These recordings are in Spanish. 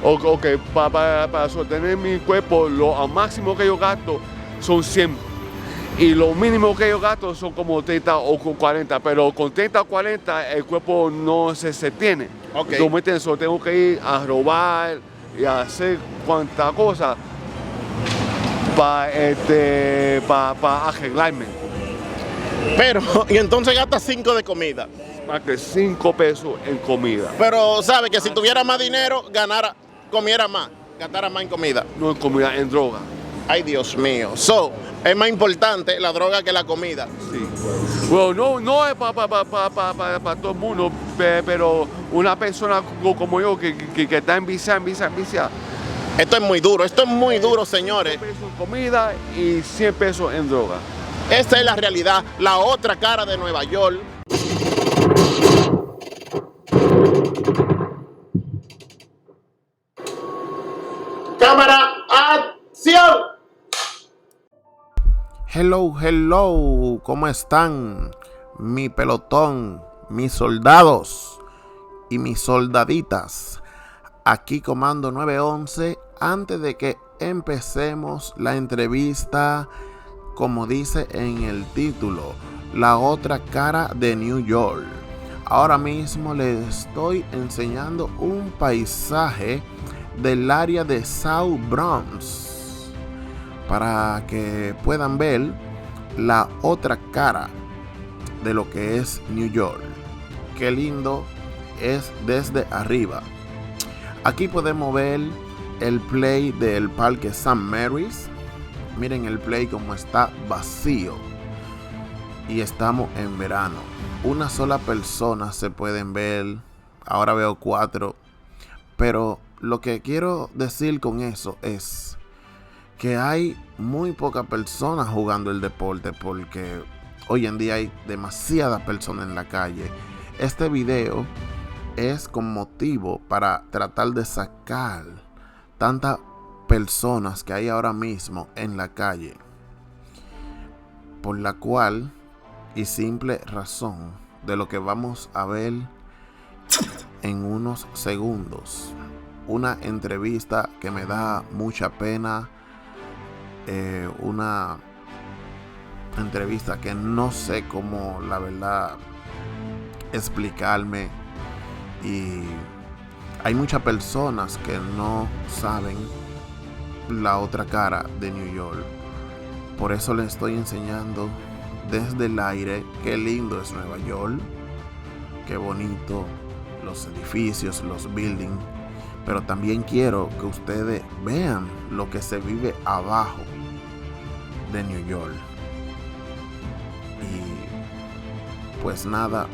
Ok, para sostener mi cuerpo, lo máximo que yo gasto son 100. Y lo mínimo que yo gasto son como 30 o 40, pero con 30 o 40 el cuerpo no se tiene. Ok. ¿Tú me entiendes? So, tengo que ir a robar y a hacer cuanta cosa para arreglarme. Pero, y entonces gasta 5 de comida. Más que 5 pesos en comida. Pero sabe que si tuviera más dinero, comiera más, gastara más en comida. No en comida, en droga. Ay, Dios mío. So, es más importante la droga que la comida. Sí. Bueno, no es para todo el mundo, pero una persona como yo que está enviciada. Esto es muy duro, señores. 100 pesos en comida y 100 pesos en droga. Esta es la realidad, la otra cara de Nueva York. Cámara, acción. Hello, ¿cómo están? Mi pelotón, mis soldados y mis soldaditas. Aquí Comando 911, antes de que empecemos la entrevista, como dice en el título, la otra cara de New York. Ahora mismo les estoy enseñando un paisaje del área de South Bronx para que puedan ver la otra cara de lo que es New York. Qué lindo es desde arriba. Aquí podemos ver el play del parque St. Mary's. Miren el play como está vacío. Y estamos en verano. Una sola persona se pueden ver. Ahora veo 4. Pero lo que quiero decir con eso es que hay muy pocas personas jugando el deporte, porque hoy en día hay demasiadas personas en la calle. Este video es con motivo para tratar de sacar tantas personas que hay ahora mismo en la calle, por la cual y simple razón de lo que vamos a ver en unos segundos. Una entrevista que me da mucha pena, una entrevista que no sé cómo, la verdad, explicarme, y hay muchas personas que no saben la otra cara de New York. Por eso les estoy enseñando desde el aire qué lindo es Nueva York, qué bonito los edificios, los buildings, pero también quiero que ustedes vean lo que se vive abajo de New York. Y pues nada,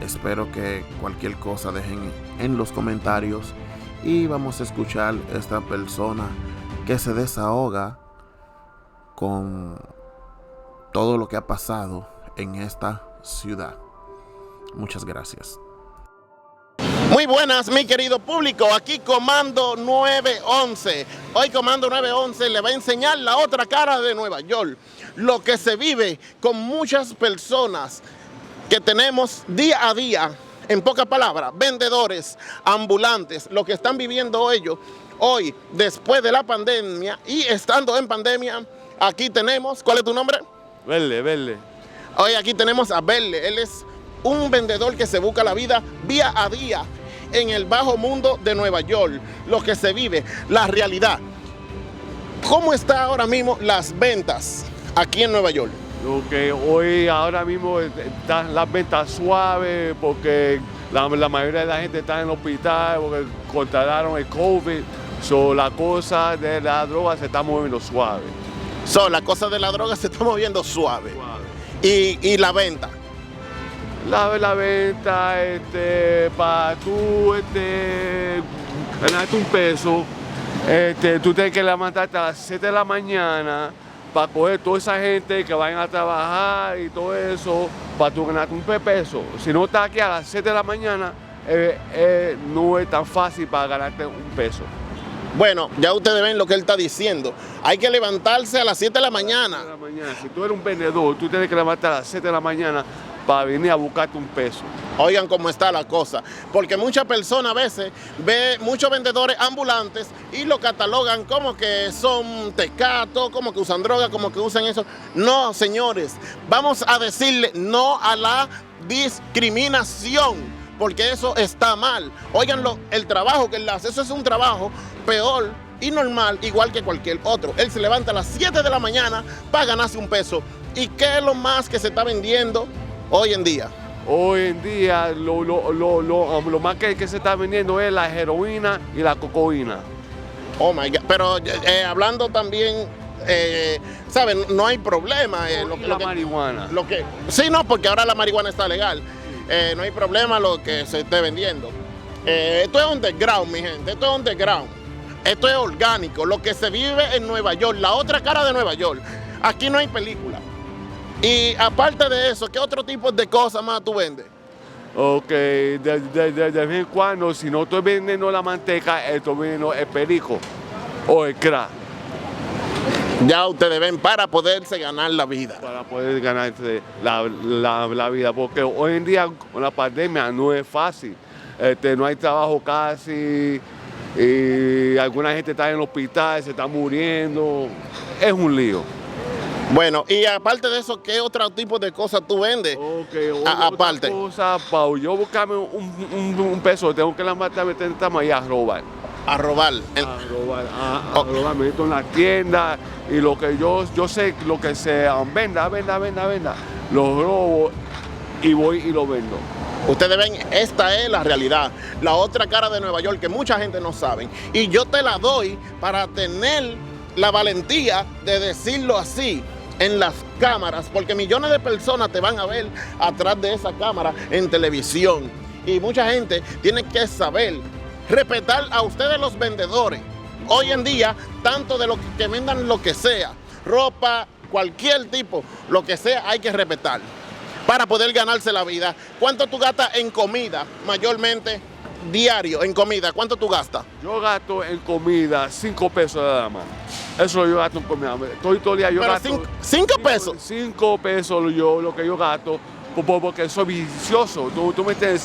espero que cualquier cosa dejen en los comentarios y vamos a escuchar a esta persona que se desahoga con todo lo que ha pasado en esta ciudad. Muchas gracias. Muy buenas, mi querido público. Aquí Comando 911. Hoy Comando 911 le va a enseñar la otra cara de Nueva York. Lo que se vive con muchas personas que tenemos día a día. En pocas palabras, vendedores, ambulantes, lo que están viviendo ellos hoy, después de la pandemia y estando en pandemia. Aquí tenemos, ¿cuál es tu nombre? Verde. Hoy aquí tenemos a Verde. Él es un vendedor que se busca la vida día a día en el bajo mundo de Nueva York. Lo que se vive, la realidad. ¿Cómo está ahora mismo las ventas aquí en Nueva York? Lo que hoy, ahora mismo, están las ventas suaves porque la mayoría de la gente está en el hospital porque contrataron el COVID. So, la cosa de la droga se está moviendo suave. La cosa de la droga se está moviendo suave. Y la venta. La venta, para tú ganarte un peso, tú tienes que levantarte a las 7 de la mañana para coger toda esa gente que vayan a trabajar y todo eso, para tú ganarte un peso. Si no estás aquí a las 7 de la mañana, no es tan fácil para ganarte un peso. Bueno, ya ustedes ven lo que él está diciendo. Hay que levantarse a las 7 de la mañana. Si tú eres un vendedor, tú tienes que levantarte a las 7 de la mañana para venir a buscarte un peso. Oigan cómo está la cosa, porque muchas personas a veces ve muchos vendedores ambulantes y lo catalogan como que son tecatos, como que usan droga, como que usan eso. No, señores, vamos a decirle no a la discriminación, porque eso está mal. Oigan el trabajo que él hace, eso es un trabajo peor y normal, igual que cualquier otro. Él se levanta a las 7 de la mañana para ganarse un peso. ¿Y qué es lo más que se está vendiendo hoy en día? Hoy en día lo más que se está vendiendo es la heroína y la cocaína. Oh my God, pero hablando también, ¿saben? No hay problema. Marihuana. Sí, no, porque ahora la marihuana está legal. No hay problema lo que se esté vendiendo. Esto es underground, mi gente, esto es underground. Esto es orgánico, lo que se vive en Nueva York, la otra cara de Nueva York. Aquí no hay película. Y aparte de eso, ¿qué otro tipo de cosas más tú vendes? Ok, de vez en cuando, si no estoy vendiendo la manteca, estoy vendiendo el perico o el crack. Ya ustedes ven, para poderse ganar la vida. Para poder ganarse la vida, porque hoy en día con la pandemia no es fácil. No hay trabajo casi, y alguna gente está en el hospital, se está muriendo. Es un lío. Bueno, y aparte de eso, ¿qué otro tipo de cosas tú vendes? Okay, aparte. Cosa, para yo buscarme un peso, tengo que levantarme 30 más y a robar. A robar. A robar, me meto en la tienda y lo que yo sé, lo que se venda, lo robo y voy y lo vendo. Ustedes ven, esta es la realidad, la otra cara de Nueva York que mucha gente no sabe. Y yo te la doy para tener la valentía de decirlo así en las cámaras, porque millones de personas te van a ver atrás de esa cámara en televisión. Y mucha gente tiene que saber respetar a ustedes los vendedores. Hoy en día, tanto de lo que vendan lo que sea, ropa, cualquier tipo, lo que sea, hay que respetar para poder ganarse la vida. ¿Cuánto tú gastas en comida mayormente diario en comida? ¿Cuánto tú gastas? Yo gasto en comida 5 pesos nada más. Eso yo gasto en comida. Todo el día yo gasto. ¿5 pesos? 5 pesos lo que yo gasto, porque soy vicioso. Tú me entiendes,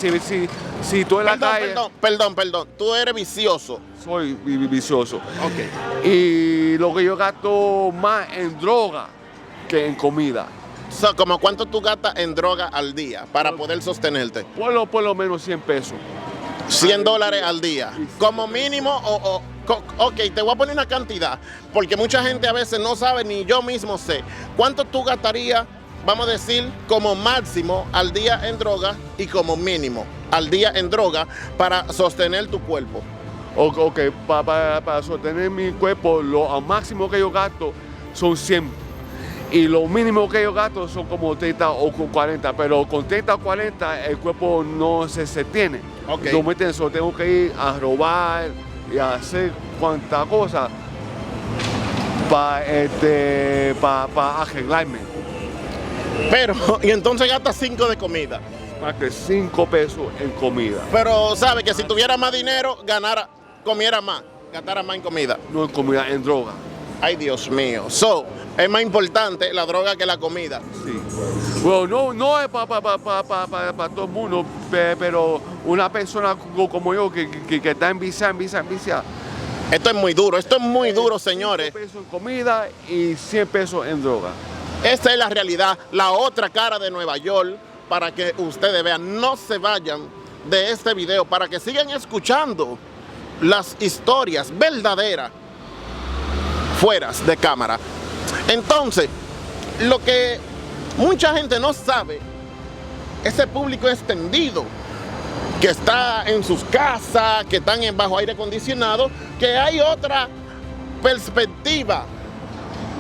si tú en la calle... Perdón, tú eres vicioso. Soy vicioso. Ok. Y lo que yo gasto más en droga que en comida. ¿Como cuánto tú gastas en droga al día para poder sostenerte? Por lo menos 100 pesos. $100 al día. Como mínimo ok, te voy a poner una cantidad, porque mucha gente a veces no sabe, ni yo mismo sé. ¿Cuánto tú gastarías, vamos a decir, como máximo al día en droga y como mínimo al día en droga para sostener tu cuerpo? Ok, para sostener mi cuerpo, lo máximo que yo gasto son 100. Y lo mínimo que yo gasto son como 30 o 40, pero con 30 o 40 el cuerpo no se tiene. Okay. Entonces tengo que ir a robar y a hacer cuantas cosas para arreglarme. Pero, y entonces gastas 5 de comida. Más que 5 pesos en comida. Pero sabe que si tuviera más dinero, comiera más, gastara más en comida. No en comida, en droga. Ay, Dios mío. Es más importante la droga que la comida. Sí. Bueno, no es para todo el mundo, pero una persona como yo que está enviciada. Esto es muy duro, señores. 5 pesos en comida y 100 pesos en droga. Esta es la realidad, la otra cara de Nueva York, para que ustedes vean. No se vayan de este video, para que sigan escuchando las historias verdaderas fuera de cámara. Entonces, lo que mucha gente no sabe, ese público extendido que está en sus casas, que están bajo aire acondicionado, que hay otra perspectiva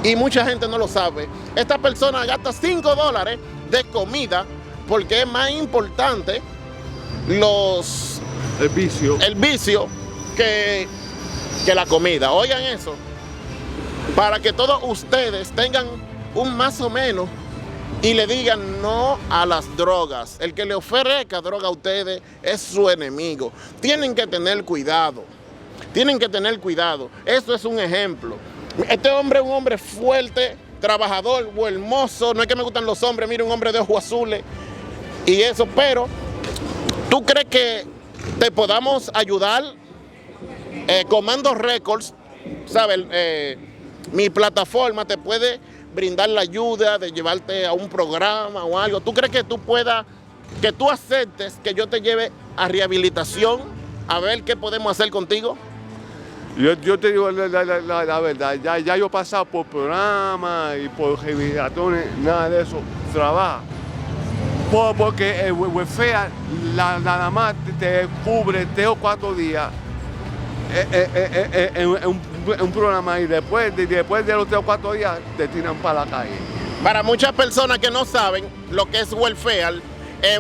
y mucha gente no lo sabe. Esta persona gasta $5 de comida porque es más importante el vicio que la comida. Oigan eso, para que todos ustedes tengan un más o menos y le digan no a las drogas. El que le ofrezca droga a ustedes es su enemigo. Tienen que tener cuidado. Esto es un ejemplo. Este hombre es un hombre fuerte, trabajador, hermoso. No es que me gustan los hombres, mire, un hombre de ojos azules y eso, pero ¿Tú crees que te podamos ayudar? Comando Records, ¿sabes? Mi plataforma te puede brindar la ayuda de llevarte a un programa o algo. ¿Tú crees que tú puedas, que tú aceptes que yo te lleve a rehabilitación a ver qué podemos hacer contigo? Yo te digo la verdad, ya yo he pasado por programas y por rehabilitaciones, nada de eso trabaja. Porque el welfare nada más te cubre 3 o 4 días en un programa y después de los 3 o 4 días te tiran para la calle. Para muchas personas que no saben lo que es welfare,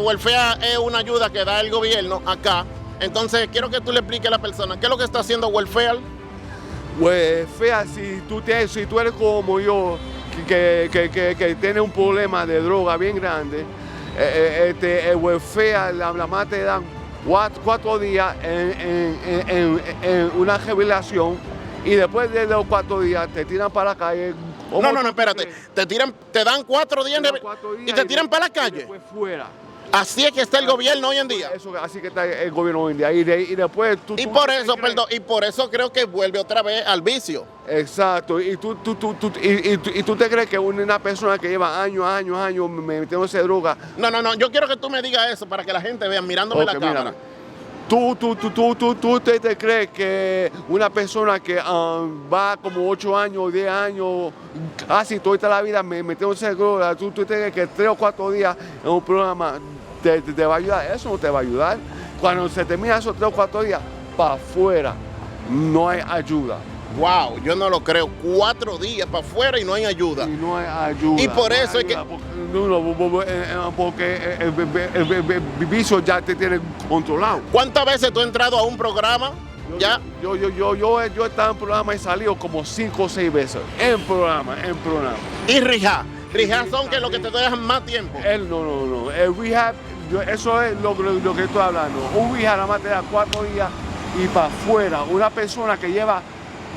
welfare es una ayuda que da el gobierno acá. Entonces quiero que tú le expliques a la persona qué es lo que está haciendo welfare. Welfare, si tú eres como yo, que tiene un problema de droga bien grande, el welfare, la más te dan 4 días en una rehabilitación y después de los 4 días te tiran para la calle. No, espérate. Te dan 4 días, y te tiran para la calle. Después fuera. Así es que está el gobierno hoy en día. Así que está el gobierno hoy en día. Y después y por eso creo que vuelve otra vez al vicio. Exacto. Y tú te crees que una persona que lleva años metiéndose droga. No. Yo quiero que tú me digas eso para que la gente vea mirándome la cámara. Mira, ¿Tú te crees que una persona que va como 8 años, 10 años, casi toda la vida metiéndose droga, tú te crees que 3 o 4 días en un programa te va a ayudar? Eso no te va a ayudar. Cuando se termina esos 3 o 4 días, para afuera no hay ayuda. Wow, yo no lo creo. 4 días para afuera y no hay ayuda. Y no hay ayuda. Y por eso es que... Porque el vicio ya te tiene controlado. ¿Cuántas veces tú has entrado a un programa? Yo he estado en programa y he salido como 5 o 6 veces. En programa. ¿Y rehab? Rehab son que lo que te dejan más tiempo. No. El rehab, eso es lo que estoy hablando. Un rehab nada más te da 4 días y para afuera. Una persona que lleva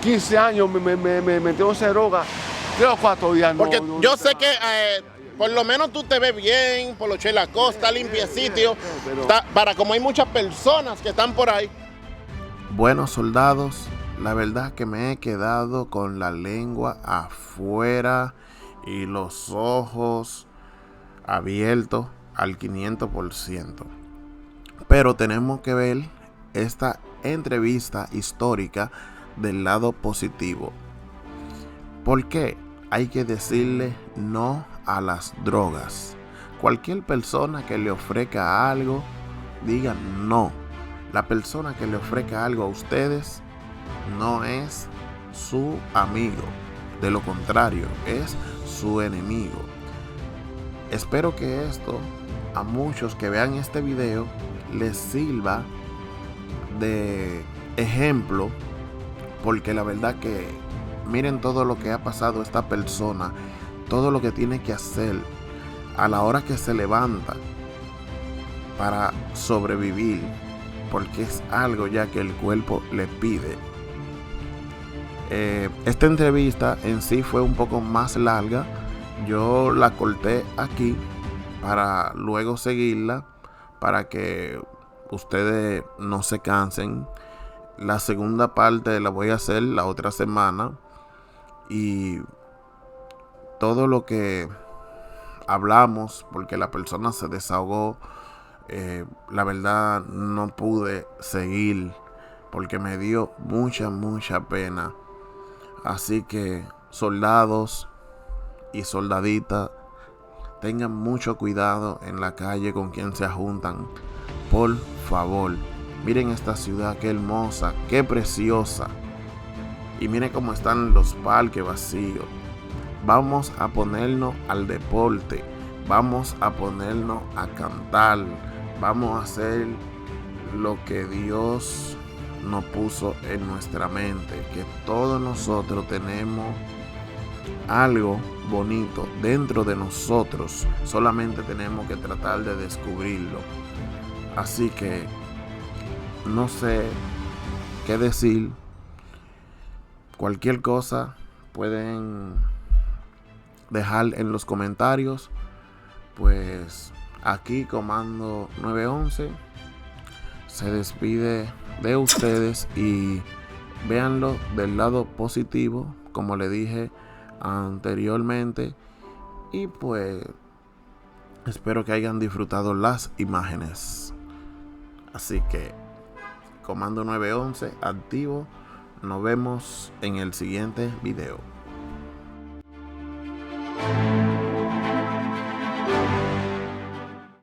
15 años metiéndose droga, 3 o 4 días. Porque yo sé que por lo menos tú te ves bien, por los Chela Costa, limpia sitio, para como hay muchas personas que están por ahí. Bueno, soldados, la verdad que me he quedado con la lengua afuera y los ojos abiertos al 500%. Pero tenemos que ver esta entrevista histórica del lado positivo. ¿Por qué? Hay que decirle no a las drogas. Cualquier persona que le ofrezca algo, diga no. La persona que le ofrezca algo a ustedes no es su amigo. De lo contrario, es su enemigo. Espero que esto a muchos que vean este video les sirva de ejemplo, porque la verdad que miren todo lo que ha pasado esta persona, todo lo que tiene que hacer a la hora que se levanta para sobrevivir, porque es algo ya que el cuerpo le pide. Esta entrevista en sí fue un poco más larga. Yo la corté aquí para luego seguirla, para que ustedes no se cansen. La segunda parte la voy a hacer la otra semana. Y todo lo que hablamos, porque la persona se desahogó, la verdad no pude seguir porque me dio mucha pena. Así que soldados y soldaditas, tengan mucho cuidado en la calle con quien se juntan. Por favor, miren esta ciudad, qué hermosa, qué preciosa. Y miren cómo están los parques vacíos. Vamos a ponernos al deporte. Vamos a ponernos a cantar. Vamos a hacer lo que Dios nos puso en nuestra mente. Que todos nosotros tenemos algo bonito dentro de nosotros. Solamente tenemos que tratar de descubrirlo. Así que no sé qué decir. Cualquier cosa pueden dejar en los comentarios. Pues aquí Comando 911 se despide de ustedes y véanlo del lado positivo, como le dije anteriormente, y pues espero que hayan disfrutado las imágenes. Así que Comando 911 activo. Nos vemos en el siguiente video.